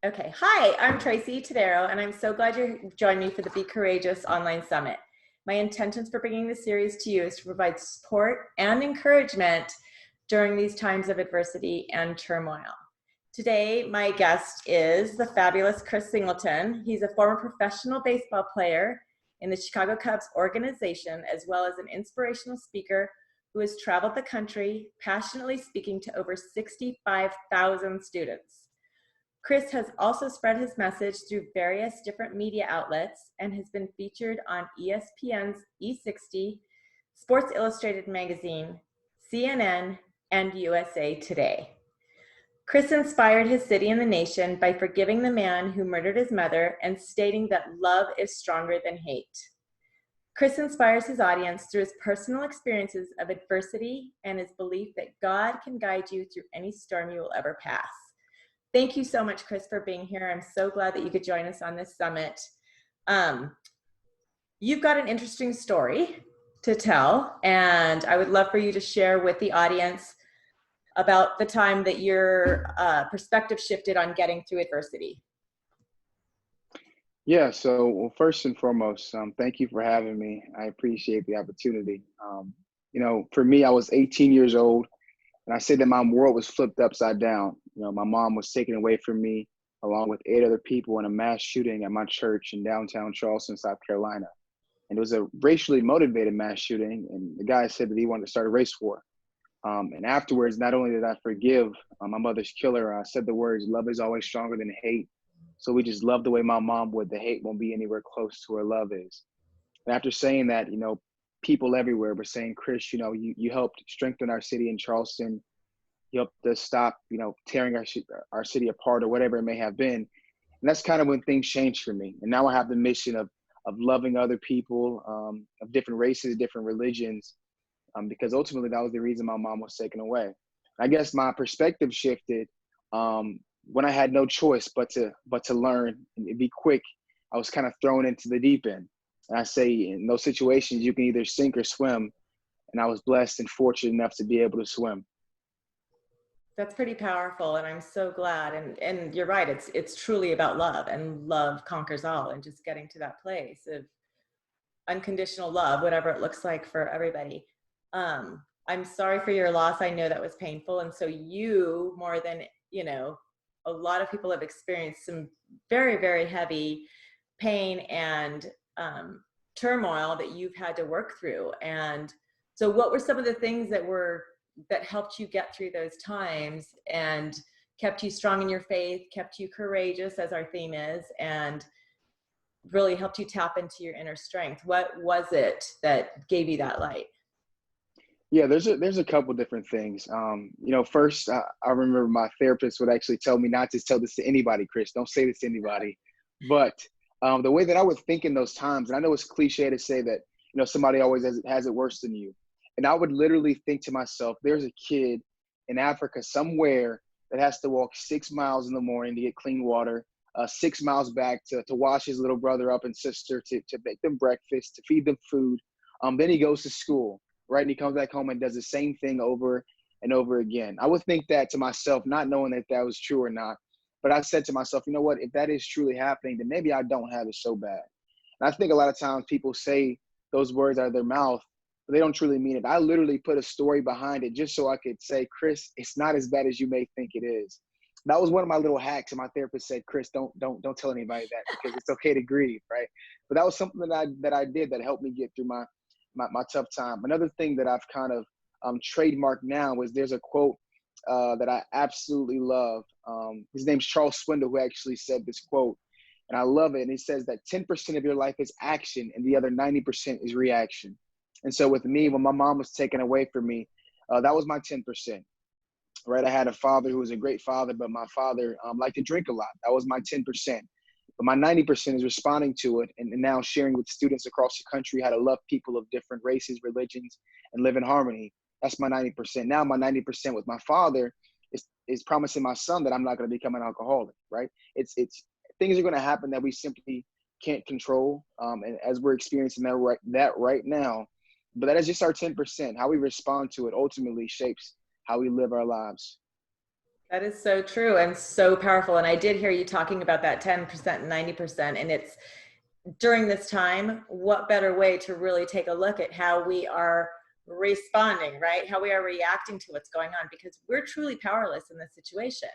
Okay. Hi, I'm Tracy Tadero, and I'm so glad you joined me for the Be Courageous Online Summit. My intentions for bringing this series to you is to provide support and encouragement during these times of adversity and turmoil. Today, my guest is the fabulous Chris Singleton. He's a former professional baseball player in the Chicago Cubs organization, as well as an inspirational speaker who has traveled the country, passionately speaking to over 65,000 students. Chris has also spread his message through various different media outlets and has been featured on ESPN's E60, Sports Illustrated magazine, CNN, and USA Today. Chris inspired his city and the nation by forgiving the man who murdered his mother and stating that love is stronger than hate. Chris inspires his audience through his personal experiences of adversity and his belief that God can guide you through any storm you will ever pass. Thank you so much, Chris, for being here. I'm so glad that you could join us on this summit. You've got an interesting story to tell, and I would love for you to share with the audience about the time that your perspective shifted on getting through adversity. Yeah, so first and foremost, thank you for having me. I appreciate the opportunity. For me, I was 18 years old, and I say that my world was flipped upside down. My mom was taken away from me along with 8 other people in a mass shooting at my church in downtown Charleston, South Carolina. And it was a racially motivated mass shooting, and the guy said that he wanted to start a race war. And afterwards, not only did I forgive my mother's killer, I said the words, "Love is always stronger than hate." So we just love the way my mom would. The hate won't be anywhere close to where love is. And after saying that, people everywhere were saying, "Chris, you helped strengthen our city in Charleston. You helped us stop, tearing our city apart," or whatever it may have been. And that's kind of when things changed for me. And now I have the mission of loving other people of different races, different religions, because ultimately that was the reason my mom was taken away. I guess my perspective shifted when I had no choice but to learn and be quick. I was kind of thrown into the deep end. And I say in those situations, you can either sink or swim. And I was blessed and fortunate enough to be able to swim. That's pretty powerful, and I'm so glad. And you're right, it's truly about love, and love conquers all, and just getting to that place of unconditional love, whatever it looks like for everybody. I'm sorry for your loss. I know that was painful, and so you, more than a lot of people have experienced some very, very heavy pain and turmoil that you've had to work through. And so what were some of the things that helped you get through those times and kept you strong in your faith, kept you courageous, as our theme is, and really helped you tap into your inner strength? What was it that gave you that light? Yeah, there's a couple different things. First, I remember my therapist would actually tell me not to tell this to anybody, Chris. Don't say this to anybody. But the way that I would think in those times, and I know it's cliche to say that, somebody always has it worse than you. And I would literally think to myself, there's a kid in Africa somewhere that has to walk 6 miles in the morning to get clean water, 6 miles back to wash his little brother up and sister, to make them breakfast, to feed them food. Then he goes to school, right? And he comes back home and does the same thing over and over again. I would think that to myself, not knowing if that was true or not. But I said to myself, you know what, if that is truly happening, then maybe I don't have it so bad. And I think a lot of times people say those words out of their mouth, but they don't truly mean it. I literally put a story behind it just so I could say, Chris, it's not as bad as you may think it is. That was one of my little hacks. And my therapist said, Chris, don't tell anybody that, because it's okay to grieve, right? But that was something that I did that helped me get through my tough time. Another thing that I've kind of trademarked now is there's a quote that I absolutely love. His name's Charles Swindoll, who actually said this quote, and I love it. And he says that 10% of your life is action and the other 90% is reaction. And so with me, when my mom was taken away from me, that was my 10%, right? I had a father who was a great father, but my father liked to drink a lot. That was my 10%. But my 90% is responding to it and now sharing with students across the country how to love people of different races, religions, and live in harmony. That's my 90%. Now my 90% with my father is promising my son that I'm not going to become an alcoholic, right? It's things are going to happen that we simply can't control. And as we're experiencing that right now, but that is just our 10%. How we respond to it ultimately shapes how we live our lives. That is so true and so powerful. And I did hear you talking about that 10% and 90%. And it's during this time, what better way to really take a look at how we are responding, right? How we are reacting to what's going on, because we're truly powerless in this situation.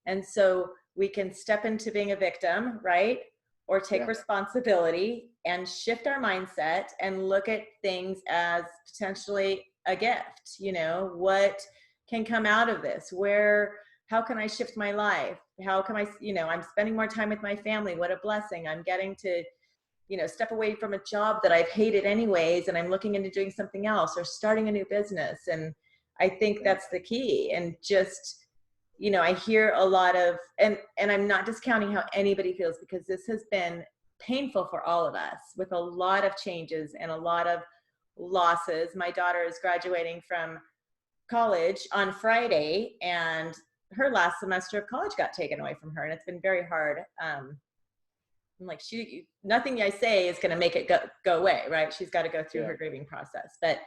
And so we can step into being a victim, right? Or take Yeah, responsibility and shift our mindset and look at things as potentially a gift. What can come out of this? How can I shift my life? How can I'm spending more time with my family. What a blessing. I'm getting to step away from a job that I've hated anyways, and I'm looking into doing something else or starting a new business. And I think yeah, that's the key. And just, I hear a lot of, and I'm not discounting how anybody feels, because this has been painful for all of us, with a lot of changes and a lot of losses. My daughter is graduating from college on Friday, and her last semester of college got taken away from her, and it's been very hard. I'm like, nothing I say is going to make it go away, right? She's got to go through yeah. her grieving process. But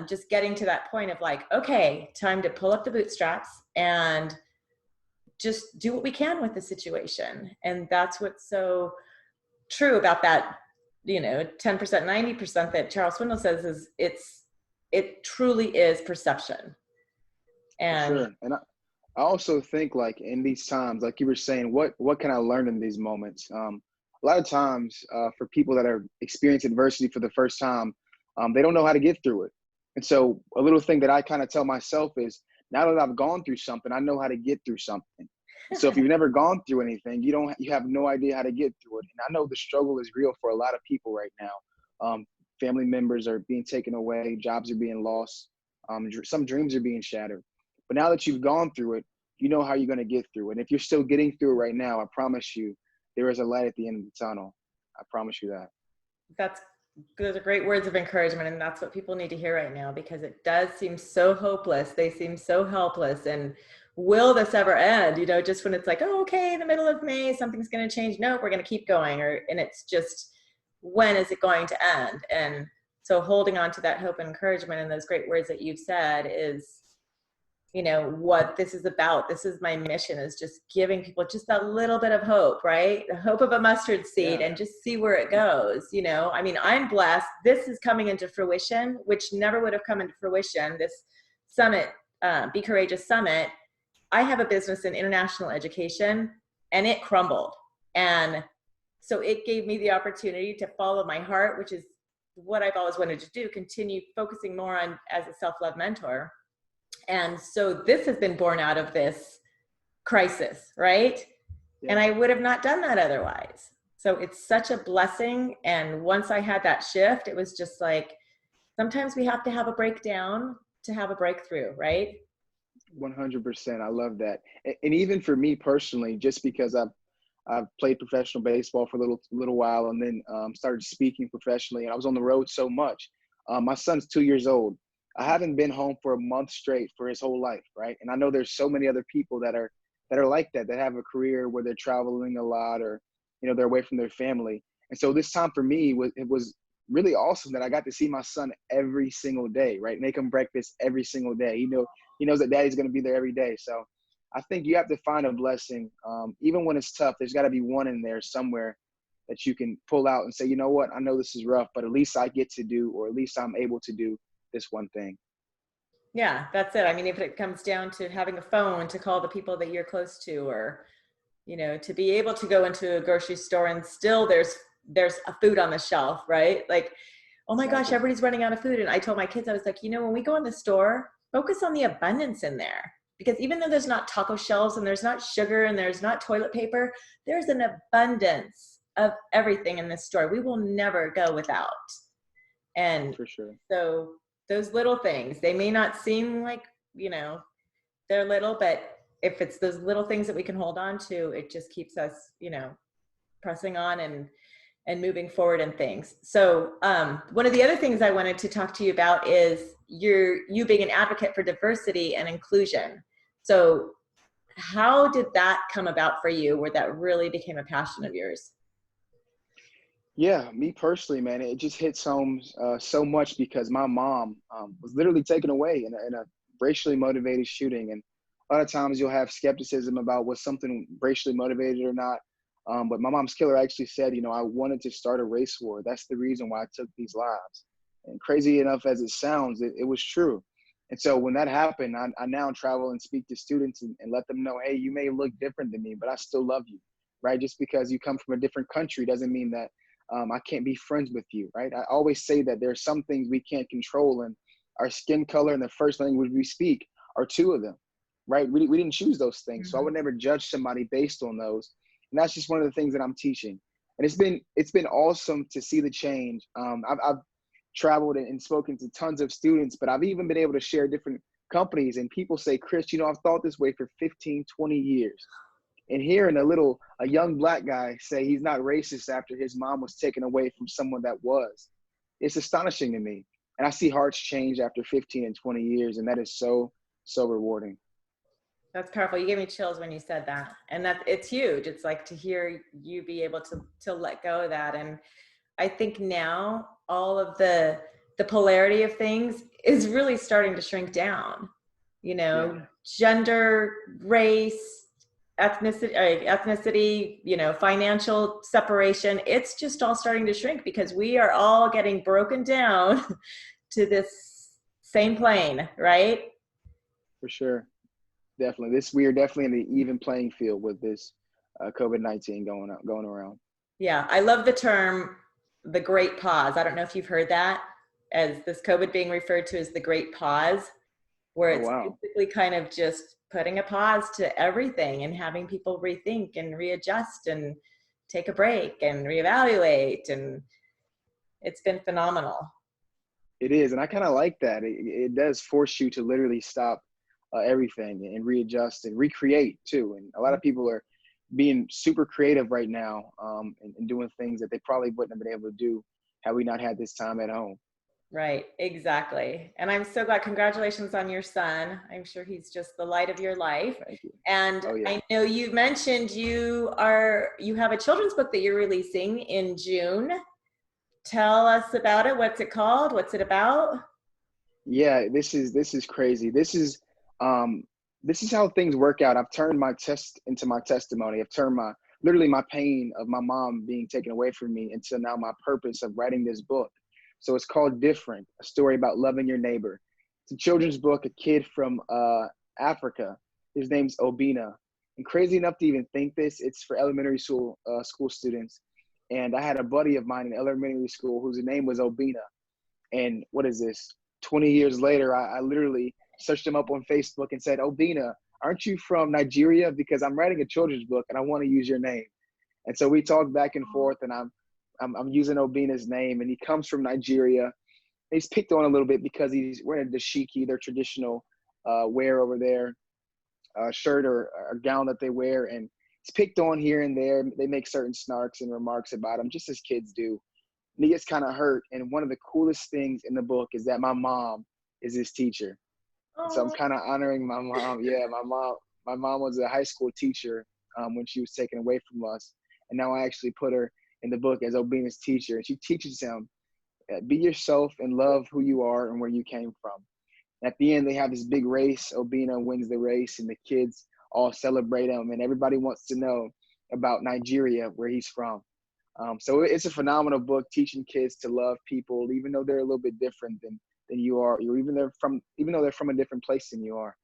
just getting to that point of like, okay, time to pull up the bootstraps and just do what we can with the situation. And that's what's so true about that, 10%, 90% that Charles Swindoll says is it truly is perception. For And sure. And I also think like in these times, like you were saying, what can I learn in these moments? A lot of times, for people that are experiencing adversity for the first time, they don't know how to get through it. And so a little thing that I kind of tell myself is, now that I've gone through something, I know how to get through something. And so if you've never gone through anything, you have no idea how to get through it. And I know the struggle is real for a lot of people right now. Family members are being taken away, jobs are being lost, some dreams are being shattered. But now that you've gone through it, you know how you're going to get through it. And if you're still getting through it right now, I promise you, there is a light at the end of the tunnel. I promise you that. that's those are great words of encouragement, and that's what people need to hear right now, because it does seem so hopeless. They seem so helpless. And will this ever end? Just when it's like, oh, okay, in the middle of May, something's going to change. No, we're going to keep going. And it's just, when is it going to end? And so holding on to that hope and encouragement and those great words that you've said is, what this is about. This is my mission, is just giving people just a little bit of hope, right? The hope of a mustard seed, Yeah. and just see where it goes. I mean, I'm blessed. This is coming into fruition, which never would have come into fruition. This summit, Be Courageous Summit, I have a business in international education, and it crumbled. And so it gave me the opportunity to follow my heart, which is what I've always wanted to do, continue focusing more on as a self-love mentor. And so this has been born out of this crisis, right? Yeah. And I would have not done that otherwise. So it's such a blessing. And once I had that shift, it was just like, sometimes we have to have a breakdown to have a breakthrough, right? 100%. I love that. And even for me personally, just because I've played professional baseball for a little while, and then started speaking professionally, and I was on the road so much. My son's 2 years old. I haven't been home for a month straight for his whole life, right? And I know there's so many other people that are like that have a career where they're traveling a lot, or they're away from their family. And so this time for me was really awesome that I got to see my son every single day, right? Make him breakfast every single day. He knows that daddy's going to be there every day. So I think you have to find a blessing. Even when it's tough, there's got to be one in there somewhere that you can pull out and say, you know what, I know this is rough, but at least I get to do, or at least I'm able to do this one thing. Yeah, that's it. I mean, if it comes down to having a phone to call the people that you're close to, or, to be able to go into a grocery store and still there's a food on the shelf, right? Like, oh my gosh, Exactly. everybody's running out of food. And I told my kids, I was like, when we go in the store, focus on the abundance in there. Because even though there's not taco shelves and there's not sugar and there's not toilet paper, there's an abundance of everything in this store. We will never go without. And For sure. so those little things, they may not seem like, they're little, but if it's those little things that we can hold on to, it just keeps us, pressing on and moving forward in things. So one of the other things I wanted to talk to you about is you being an advocate for diversity and inclusion. So how did that come about for you, where that really became a passion of yours? Yeah, me personally, man, it just hits home so much because my mom was literally taken away in a racially motivated shooting. And a lot of times you'll have skepticism about was something racially motivated or not. But my mom's killer actually said, I wanted to start a race war. That's the reason why I took these lives. And crazy enough as it sounds, it was true. And so when that happened, I now travel and speak to students and let them know, hey, you may look different than me, but I still love you, right? Just because you come from a different country doesn't mean that I can't be friends with you, right? I always say that there are some things we can't control, and our skin color and the first language we speak are two of them, right? We didn't choose those things. So I would never judge somebody based on those. And that's just one of the things that I'm teaching. And it's been awesome to see the change. I've traveled and spoken to tons of students, but I've even been able to share different companies, and people say, Chris, I've thought this way for 15, 20 years. And hearing a young Black guy say he's not racist after his mom was taken away from someone that was, it's astonishing to me. And I see hearts change after 15 and 20 years, and that is so, so rewarding. That's powerful. You gave me chills when you said that. And that it's huge. It's like to hear you be able to let go of that. And I think now all of the polarity of things is really starting to shrink down. Yeah. Gender, race, ethnicity, financial separation. It's just all starting to shrink because we are all getting broken down to this same plane, right? For sure. Definitely. We are definitely in the even playing field with this COVID-19 going around. Yeah, I love the term, the great pause. I don't know if you've heard that, as this COVID being referred to as the great pause, where Oh, it's wow. basically kind of just putting a pause to everything and having people rethink and readjust and take a break and reevaluate. And it's been phenomenal. It is. And I kind of like that. It does force you to literally stop everything and readjust and recreate too. And a lot of people are being super creative right now and doing things that they probably wouldn't have been able to do had we not had this time at home. Right, exactly. And I'm so glad. Congratulations on your son. I'm sure he's just the light of your life. Thank you. And Oh, yeah. I know you mentioned you have a children's book that you're releasing in June. Tell us about it. What's it called? What's it about? Yeah, this is crazy. This is how things work out. I've turned my test into my testimony. I've turned literally my pain of my mom being taken away from me into now my purpose of writing this book. So it's called Different, a story about loving your neighbor. It's a children's book, a kid from Africa. His name's Obina. And crazy enough to even think this, it's for elementary school students. And I had a buddy of mine in elementary school whose name was Obina. And what is this? 20 years later, I literally searched him up on Facebook and said, Obina, aren't you from Nigeria? Because I'm writing a children's book and I want to use your name. And so we talked back and forth, and I'm using Obina's name, and he comes from Nigeria. He's picked on a little bit because he's wearing a dashiki, their traditional wear over there, shirt or gown that they wear. And he's picked on here and there. They make certain snarks and remarks about him, just as kids do. And he gets kind of hurt. And one of the coolest things in the book is that my mom is his teacher. So I'm kind of honoring my mom. Yeah, my mom was a high school teacher when she was taken away from us. And now I actually put her in the book as Obina's teacher. And she teaches him, be yourself and love who you are and where you came from. At the end, they have this big race. Obina wins the race, and the kids all celebrate him. And everybody wants to know about Nigeria, where he's from. So it's a phenomenal book, teaching kids to love people, even though they're a little bit different than you are. Even though they're from a different place than you are.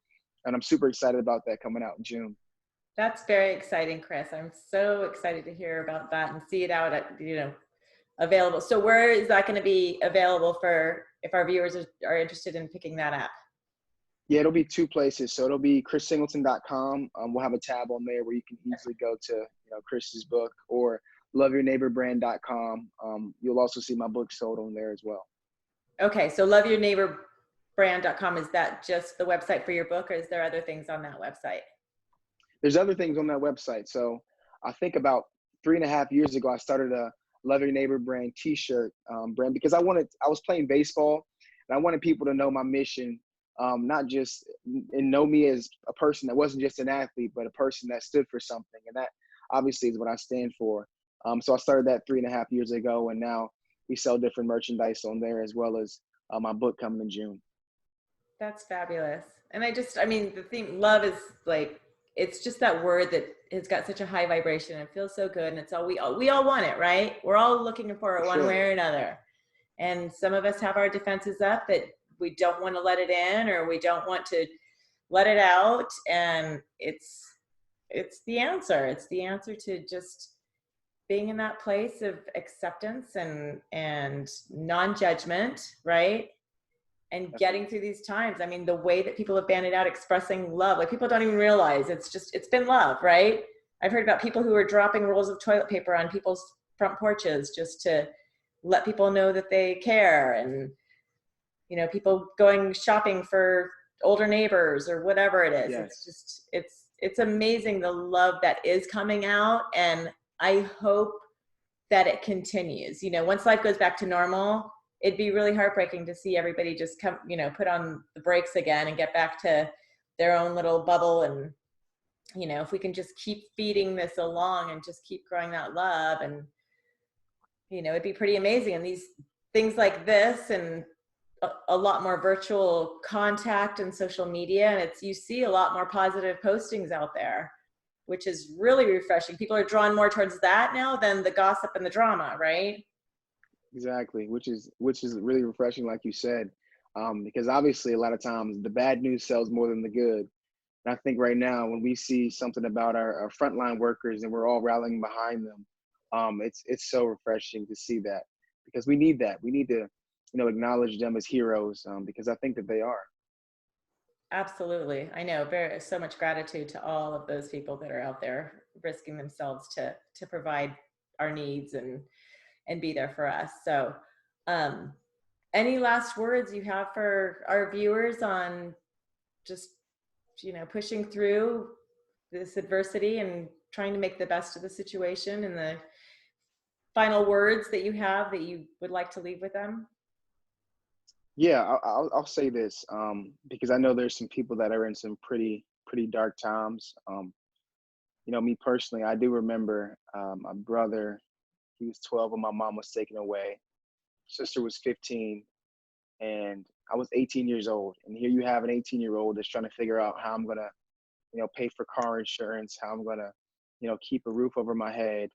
And I'm super excited about that coming out in June. That's very exciting, Chris. I'm so excited to hear about that and see it out at, available. So where is that going to be available for if our viewers are interested in picking that up? Yeah, it'll be two places. So it'll be chrissingleton.com. We'll have a tab on there where you can easily go to Chris's book, or loveyourneighborbrand.com. You'll also see my book sold on there as well. Okay, so loveyourneighborbrand.com, is that just the website for your book, or is there other things on that website? There's other things on that website. So I think about 3.5 years ago, I started a Love Your Neighbor brand t-shirt brand because I was playing baseball and I wanted people to know my mission, not just and know me as a person that wasn't just an athlete, but a person that stood for something. And that obviously is what I stand for. So I started that 3.5 years ago, and now we sell different merchandise on there, as well as my book coming in June. That's fabulous. And I mean, the thing, love is like, it's just that word that has got such a high vibration and feels so good. And it's all, we all want it, right? We're all looking for it For one way sure. or another. And some of us have our defenses up that we don't want to let it in, or we don't want to let it out. And it's the answer. It's the answer to just being in that place of acceptance and non-judgment, right? And getting Definitely. through these times. I mean, the way that people have banded out expressing love, like people don't even realize it's been love, right? I've heard about people who are dropping rolls of toilet paper on people's front porches just to let people know that they care. And, people going shopping for older neighbors or whatever it is. It's Yes. just, it's amazing the love that is coming out. And I hope that it continues. Once life goes back to normal, it'd be really heartbreaking to see everybody just come, put on the brakes again and get back to their own little bubble. And, if we can just keep feeding this along and just keep growing that love, and, it'd be pretty amazing. And these things like this, and a lot more virtual contact and social media, and you see a lot more positive postings out there, which is really refreshing. People are drawn more towards that now than the gossip and the drama, right? Exactly, which is really refreshing, like you said, because obviously a lot of times the bad news sells more than the good. And I think right now, when we see something about our frontline workers and we're all rallying behind them, it's so refreshing to see that, because we need that. We need to, acknowledge them as heroes, because I think that they are. Absolutely. I know, so much gratitude to all of those people that are out there risking themselves to provide our needs and be there for us. So, um, any last words you have for our viewers on just, pushing through this adversity and trying to make the best of the situation, and the final words that you have that you would like to leave with them? Yeah, I'll say this, because I know there's some people that are in some pretty dark times. Me personally, I do remember my brother. He was 12 when my mom was taken away. Sister was 15, and I was 18 years old. And here you have an 18-year-old that's trying to figure out how I'm gonna, pay for car insurance, how I'm gonna, keep a roof over my head.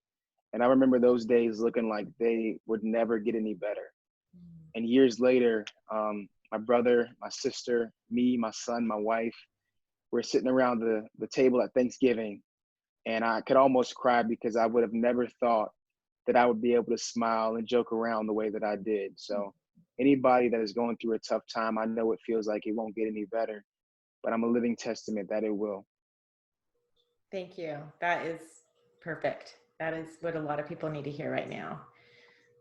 And I remember those days looking like they would never get any better. And years later, my brother, my sister, me, my son, my wife, we're sitting around the table at Thanksgiving, and I could almost cry because I would have never thought that I would be able to smile and joke around the way that I did. So anybody that is going through a tough time, I know it feels like it won't get any better, but I'm a living testament that it will. Thank you. That is perfect. That is what a lot of people need to hear right now.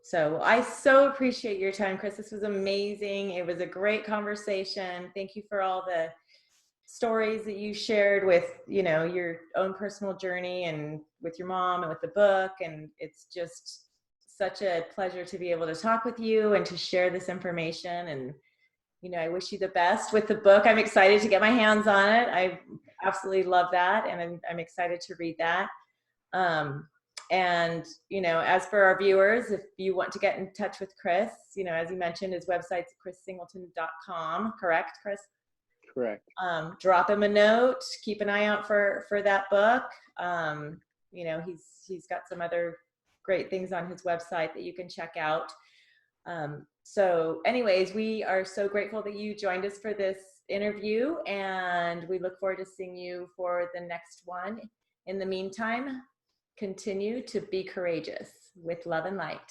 So I so appreciate your time, Chris. This was amazing. It was a great conversation. Thank you for all the stories that you shared with, your own personal journey, and with your mom, and with the book. And it's just such a pleasure to be able to talk with you and to share this information. And, I wish you the best with the book. I'm excited to get my hands on it. I absolutely love that. And I'm excited to read that. And, as for our viewers, if you want to get in touch with Chris, as you mentioned, his website's chrissingleton.com, correct, Chris? Correct. Drop him a note, keep an eye out for that book. He's got some other great things on his website that you can check out. So anyways, we are so grateful that you joined us for this interview, and we look forward to seeing you for the next one. In the meantime, continue to be courageous with love and light.